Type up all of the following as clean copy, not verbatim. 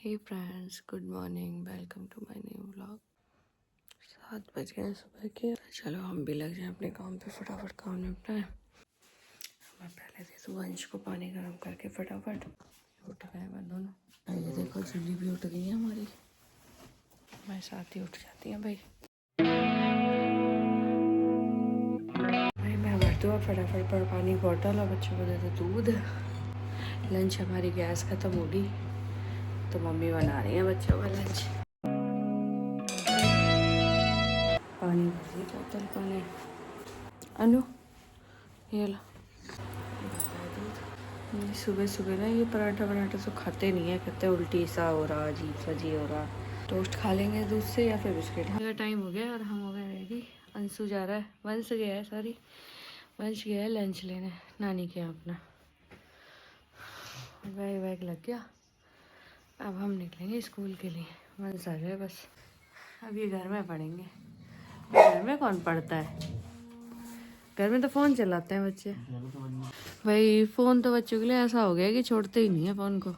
Hey friends, good morning. Welcome to my new vlog. 7 बज गए सुबह के। चलो हम भी लग जाए अपने काम पे, फटाफट काम निपटा है। मैं पहले दे दूँ वंश को पानी गर्म करके फटाफट। उठ गए मैं दोनों। ये देखो जूली भी उठ गई है हमारी। मैं साथ ही उठ जाती हैं भाई। मैं भर दूँ फटाफट पर पानी बॉटल और बच्चों को दे दो दूध। लंच हमारी गैस ख़त्म होगी तो मम्मी बना रही है बच्चों का लंच। पानी भरी बोतल पानी। अनु ये लो। सुबह सुबह ना ये पराठा तो खाते नहीं है, कहते उल्टी सा हो रहा, अजीब सा जी हो रहा। टोस्ट खा लेंगे दूध से या फिर बिस्किट। मेरा टाइम हो गया और हम हो गए रेडी। अंशु जा रहा है, वंश गया है, सॉरी वंश गया है लंच लेने नानी के यहाँ अपना। बैग वैग लग गया। अब हम निकलेंगे स्कूल के लिए। वंश आ जाए बस। अब ये घर में पढ़ेंगे। घर में कौन पढ़ता है? घर में तो फ़ोन चलाते हैं बच्चे। भाई फ़ोन तो बच्चों के लिए ऐसा हो गया कि छोड़ते ही नहीं है फ़ोन को।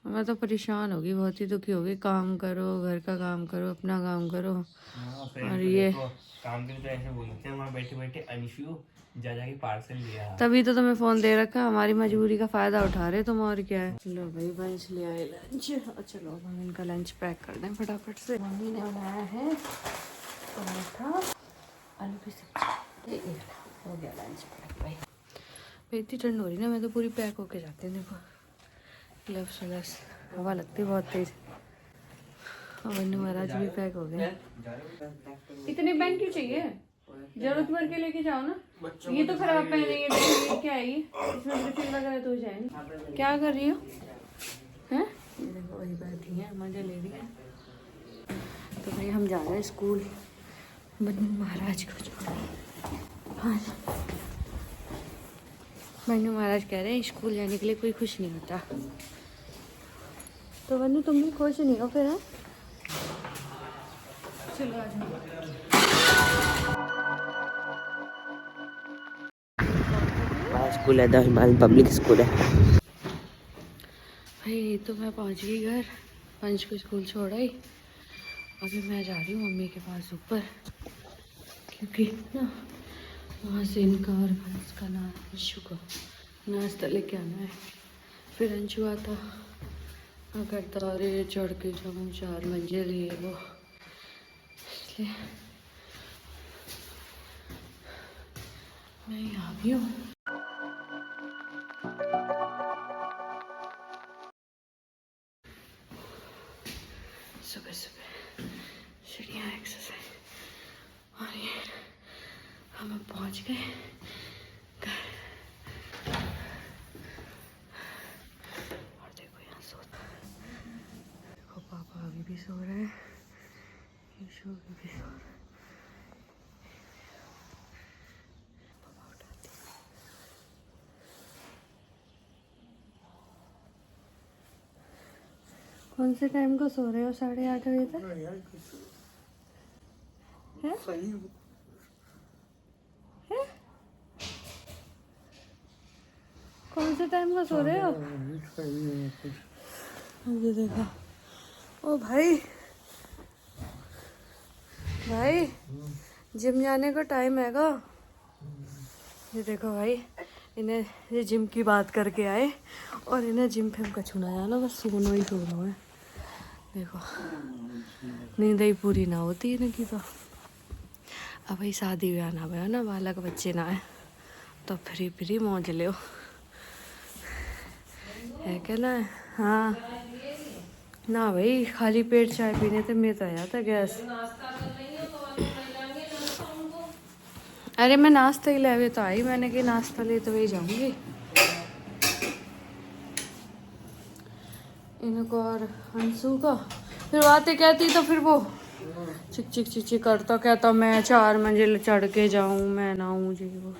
मैं तो परेशान होगी, बहुत ही दुखी होगी। काम करो, घर का काम करो, अपना काम करो। और ये काम के तो ऐसे बोलते हैं वहाँ बैठे बैठे अंशु जा जाके पार्सल लिया। तभी तो तुम्हें फ़ोन दे रखा, हमारी मजबूरी का फ़ायदा उठा रहे तुम। और क्या है। लो भाई लंच ले आए लंच। चलो हम इनका लंच पैक कर दें फटाफट से। मम्मी ने बनाया है पराठा आलू की सब्जी। ये हो गया लंच पैक भाई। इतनी ठंड हो रही ना, मैं तो पूरी पैक होके जाती हूँ। देखो ग्लव्स व्लव्स, हवा लगती है बहुत तेज। और वन्नू महाराज भी पैक हो गए। इतने पेन क्यों चाहिए? जरूरत भर के लेके जाओ ना। ये तो खराब पेन है। ये क्या है? ये इसमें रिफिल वगैरह तो हो जाए। क्या कर रही हो? हैं? ये देखो वही बैठी है, मजे ले रही है। तो भाई हम जा रहे हैं स्कूल वन्नू महाराज को छोड़। हाँ वन्नू महाराज कह रहे हैं स्कूल जाने के लिए कोई खुश नहीं होता। तो वन्नू तुम भी खुश नहीं हो फिर? है चलो आ जाओ। स्कूल है, द हिमालयन पब्लिक स्कूल है। भाई तो मैं पहुंच गई घर। वंश को स्कूल छोड़ आई। अभी मैं जा रही हूँ मम्मी के पास ऊपर, क्योंकि ना वहाँ से इनका और वंश का ना अंशु को नाश्ता लेके आना है। फिर अंशु आता करता और ये चढ़ के जाऊँ 4 मंजिल ये वो, इसलिए मैं यहाँ भी हूँ। सुबह सुबह सीढ़ियाँ एक्सरसाइज। और ये हम अब पहुँच गए घर। और देखो यहाँ सो, देखो पापा अभी भी सो रहे हैं, यीशु अभी भी सो रहे हैं। कौन से टाइम को सो रहे हो? 8:30 बजे तक है? कौन से टाइम को सो रहे हो? ये देखो, ओ भाई भाई जिम जाने का टाइम हैगा। ये देखो भाई, इन्हें ये जिम की बात करके आए और इन्हें जिम पे कछु ना जाना, बस सोनो ही सोनो है। देखो नींद ही पूरी ना होती इनकी तो। अब भाई शादी ब्याह ना भयो ना, बालक बच्चे ना है तो फ्री मौज लो है क्या ना। हाँ ना भाई, खाली पेट चाय पीने से मेरे तो आया था गैस। अरे मैं नाश्ता ही ले तो आई, मैंने कि नाश्ता ले तो वही जाऊंगी इनको और अंशु को। फिर बातें कहती तो फिर वो चिक चिक चिक चिक करता, कहता मैं 4 मंजिल चढ़ के जाऊं, मैं ना हूँ जी वो।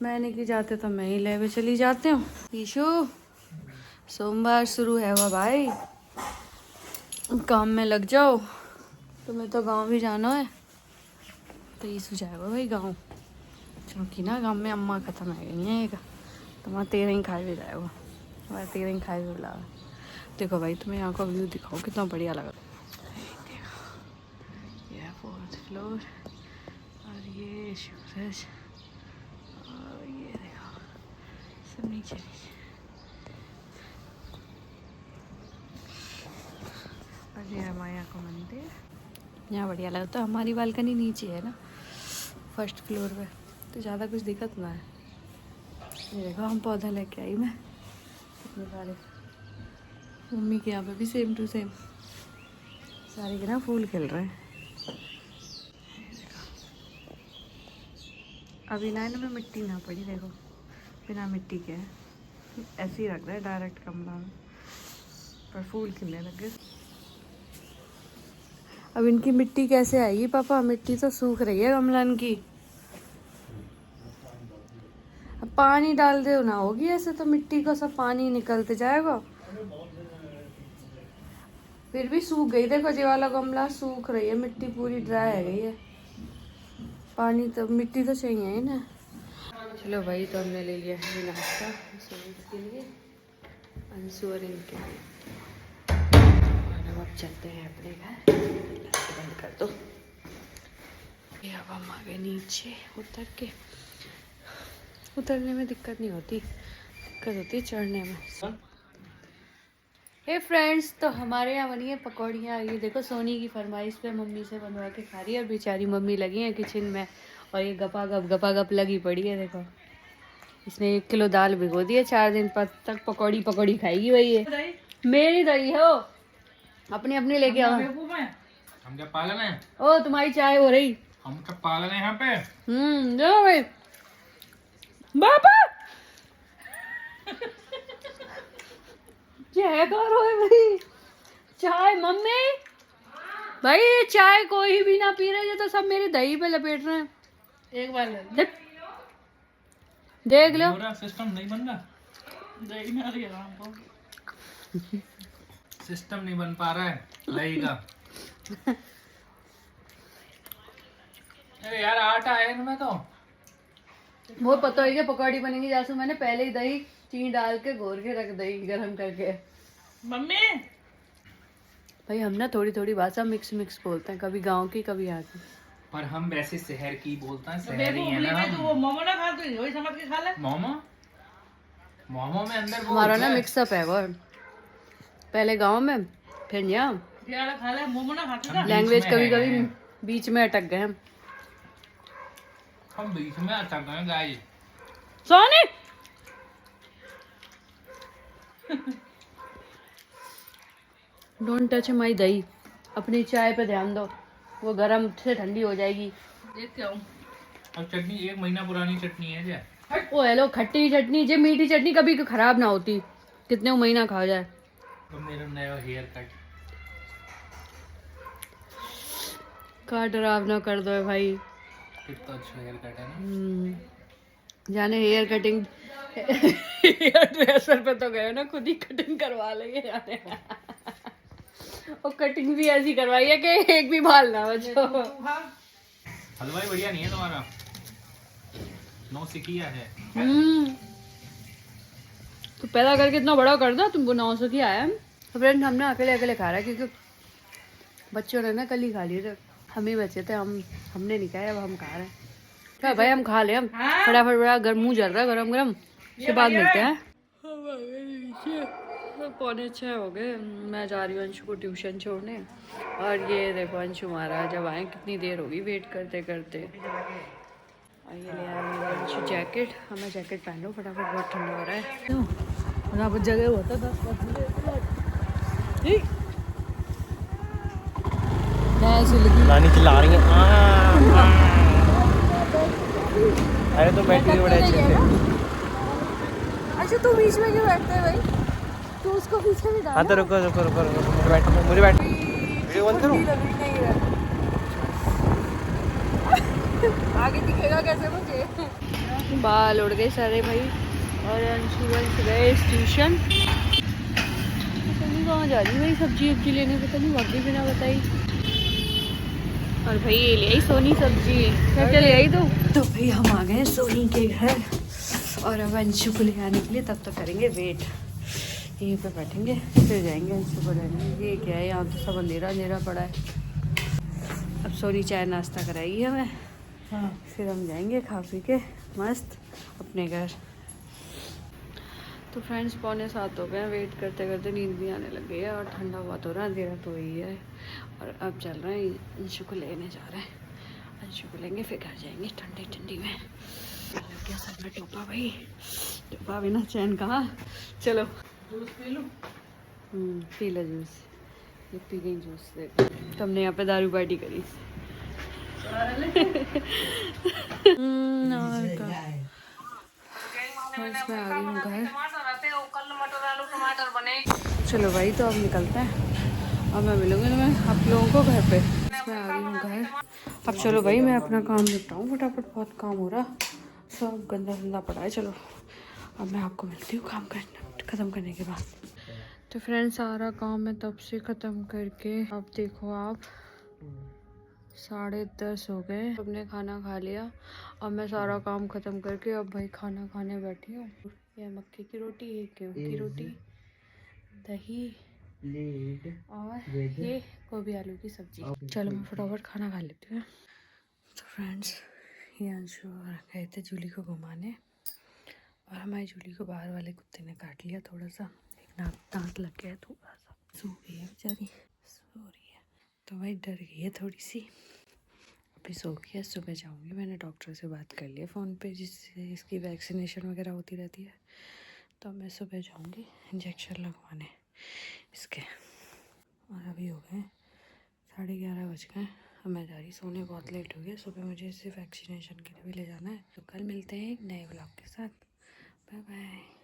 मैंने कि जाते तो मैं ही ले चली जाती हूँ। ईशु सोमवार शुरू है हुआ भाई, काम में लग जाओ। तुम्हें तो गांव भी जाना है तो ईशु जाएगा भाई गांव, क्योंकि ना गांव में अम्मा खत्म है गई है एक, तो वहाँ 13 ही खाए भी जाएगा, वहाँ 13 ही खाए भी बुलावा। देखो भाई तुम्हें यहाँ का व्यू दिखाओ कितना बढ़िया लग रहा है। ये 4th फ्लोर और ये सूरज और ये देखो सब नीचे नीचे और ये हमारे यहाँ का मंदिर। यहाँ बढ़िया लगता है। हमारी बालकनी नीचे है ना 1st फ्लोर पे, तो ज़्यादा कुछ दिक्कत ना है। ये देखो हम पौधा लेके आई मैं कितने सारे। मम्मी के यहाँ पे भी सेम टू सेम सारे के ना फूल खिल रहे हैं। अभी ना इनमें मिट्टी ना पड़ी, देखो बिना मिट्टी के है, ऐसे ही रख रहे हैं डायरेक्ट गमला में, पर फूल खिलने लग गए। अब इनकी मिट्टी कैसे आएगी पापा? मिट्टी तो सूख रही है गमलन की। अब पानी डाल दो ना होगी ऐसे, तो मिट्टी का सब पानी निकलते जाएगा। फिर भी सूख गई, देखो ये वाला गमला सूख रही है, मिट्टी पूरी ड्राई है गई है। पानी तो मिट्टी तो चाहिए ही ना। चलो भाई तो हमने ले लिया है नाश्ता के लिए अंशु और इनके लिए। अब चलते हैं अपने घर, बंद कर दो। ये अब हम आ गए नीचे। उतरने में दिक्कत नहीं होती, दिक्कत होती है चढ़ने में। हे फ्रेंड्स, तो हमारे यहाँ बनी है पकौड़ियाँ। ये देखो सोनी की फरमाइश पे मम्मी से बनवा के खा रही है, और बेचारी मम्मी लगी है किचन में और ये गपागप लगी पड़ी है। देखो इसने 1 किलो दाल भिगो दी है, 4 दिन तक पकौड़ी खाएगी भाई। ये मेरी दही हो, अपनी लेके आओ। हम क्या पागल हैं? ओ तुम्हारी चाय हो रही। हम क्या पागल हैं यहाँ पे? जाओ भाई बाबा क्या कर रहे हो भाई? चाय मम्मी भाई, ये चाय कोई भी ना पी रहे, ये तो सब मेरी दही पे लपेट रहे हैं। एक बार देख लो, सिस्टम नहीं बन रहा, दही ना रही है सिस्टम नहीं बन पा रहा है दही का। अरे यार आटा है इनमें तो। वो पता है कि पकौड़ी बनेगी, जैसे मैंने पहले ही दही चीनी डाल के घोर के रख दही गरम करके। मम्मी भाई हम ना थोड़ी बात मिक्स बोलते हैं, कभी गांव की कभी यहाँ की। पर हम वैसे शहर की बोलते हैं, शहरी है ना हम। वो मोमो ना खा तो वही समझ के खा ले। मोमो में अंदर हमारा ना मिक्सअप है वो, पहले गांव में फिर यहाँ। खा ले मोमो ना खाते। लैंग्वेज कभी बीच में अटक गए हम बीच में अटक गए guys. Soni don't touch my dahi, अपनी चाय पे ध्यान दो, वो गरम से ठंडी हो जाएगी। देखते हूँ अब चटनी 1 महीना पुरानी चटनी है क्या? ओ हेलो, खट्टी चटनी जे मीठी चटनी कभी खराब ना होती, कितने महीना खा जाए। तो मेरा नया हेयर कट का डरावना कर दो भाई। कितना अच्छा हेयर कट है ना। जाने हेयर कटिंग हेयर ड्रेसर पे तो गए ना, खुद ही कटिंग करवा लेंगे जाने। और कटिंग भी ऐसी करवाई है कि एक भी बाल ना बचो। हलवाई बढ़िया नहीं है तुम्हारा, नौ सिकिया है। तो पैदा करके इतना बड़ा कर दो, तुमको 900 की आया। फ्रेंड हमने अकेले खा रहा है, क्योंकि बच्चों ने ना कल ही खा लिए थे, हम ही बचे थे, हमने नहीं खाया, अब हम खा रहे हैं। क्या भाई हम खा ले, हम फटाफट बड़ा मुंह जल रहा है गरम उसके बाद मिलते हैं। 5:45 हो गए, मैं जा रही हूँ अंशु को ट्यूशन छोड़ने। और ये देखो अंशु महाराज जब आए, कितनी देर होगी वेट करते करते। और ये ले आया मेरा अंशु जैकेट, हमें जैकेट पहन लो फटाफट, बहुत ठंडा हो रहा है। यहाँ पर जगह होता 10 नानी चिल्ला रही है। अरे तो बैठ के बड़े अच्छे से। अच्छा तू बीच में क्यों बैठते है भाई? तू उसको पीछे भी डाल। हाँ तो रुको मुझे बैठ वीडियो बंद करूं? आगे दिखेगा कैसे मुझे? बाल उड़ गए सारे भाई, और अंशु गए ट्यूशन। पता नहीं कहाँ जा रही भाई, सब्जी लेने, पता नहीं वक्त भी बिना बताई। और भाई ये ले आई सोनी सब्जी, क्या ले आई तो भाई हम आ गए सोनी के घर, और अब अंशु को ले आने के लिए तब तो करेंगे वेट। यहीं पे बैठेंगे फिर जाएंगे अंशु को लेने। ये क्या है, यहाँ तो सब अंधेरा अंधेरा पड़ा है। अब सोनी चाय नाश्ता कराएगी हमें, हाँ फिर हम जाएंगे खा पी के मस्त अपने घर। तो फ्रेंड्स 6:45 हो गए, वेट करते करते नींद भी आने लग गई है और ठंडा बहुत हो रहा है, अंधेरा तो वही है। और अब चल रहे हैं अंशु को लेने जा रहे हैं, अंशु को लेंगे फिर घर जाएंगे ठंडी ठंडी में। लग गया सब में टोपा भाई, टोपा बिना चैन कहाँ। चलो जूस पी लूँ। P low juice. ये पी गई जूस। तो हमने यहाँ पे दारू पार्टी करी। और क्या। बस मैं आ गई हूँ घर। चलो भाई तो अब निकलते हैं, अब मैं मिलूंगी तुम्हें आप लोगों को घर पे। मैं आ गई हूँ घर। अब चलो भाई मैं अपना काम निपटाऊँ फटाफट, बहुत काम हो रहा, सब गंदा गंदा पड़ा है। चलो अब मैं आपको मिलती हूँ काम ख़त्म करने के बाद। तो फ्रेंड्स सारा काम मैं तब से ख़त्म करके, अब देखो आप 10:30 हो गए। सबने खाना खा लिया, अब मैं सारा काम ख़त्म करके अब भाई खाना खाने बैठी हूँ। ये मक्के की रोटी, ये गेहूँ की रोटी, दही और ये गोभी आलू की सब्जी। चलो मैं फटाफट खाना खा लेती हूँ। तो फ्रेंड्स ये अंशु गए थे जूली को घुमाने और हमारी जूली को बाहर वाले कुत्ते ने काट लिया थोड़ा सा, एक दांत लग गया है थोड़ा सा। सो गई है बेचारी, सो रही है तो भाई डर गई है थोड़ी सी, अभी सो गई है। सुबह जाऊंगी, मैंने डॉक्टर से बात कर लिया फ़ोन पे जिससे इसकी वैक्सीनेशन वगैरह होती रहती है, तो मैं सुबह जाऊंगी इंजेक्शन लगवाने इसके। और अभी हो गए 11:30 बज गए, अब मैं जा रही सोने, बहुत लेट हो गया। सुबह मुझे इसे वैक्सीनेशन के लिए भी ले जाना है। तो कल मिलते हैं एक नए व्लॉग के साथ। Bye bye.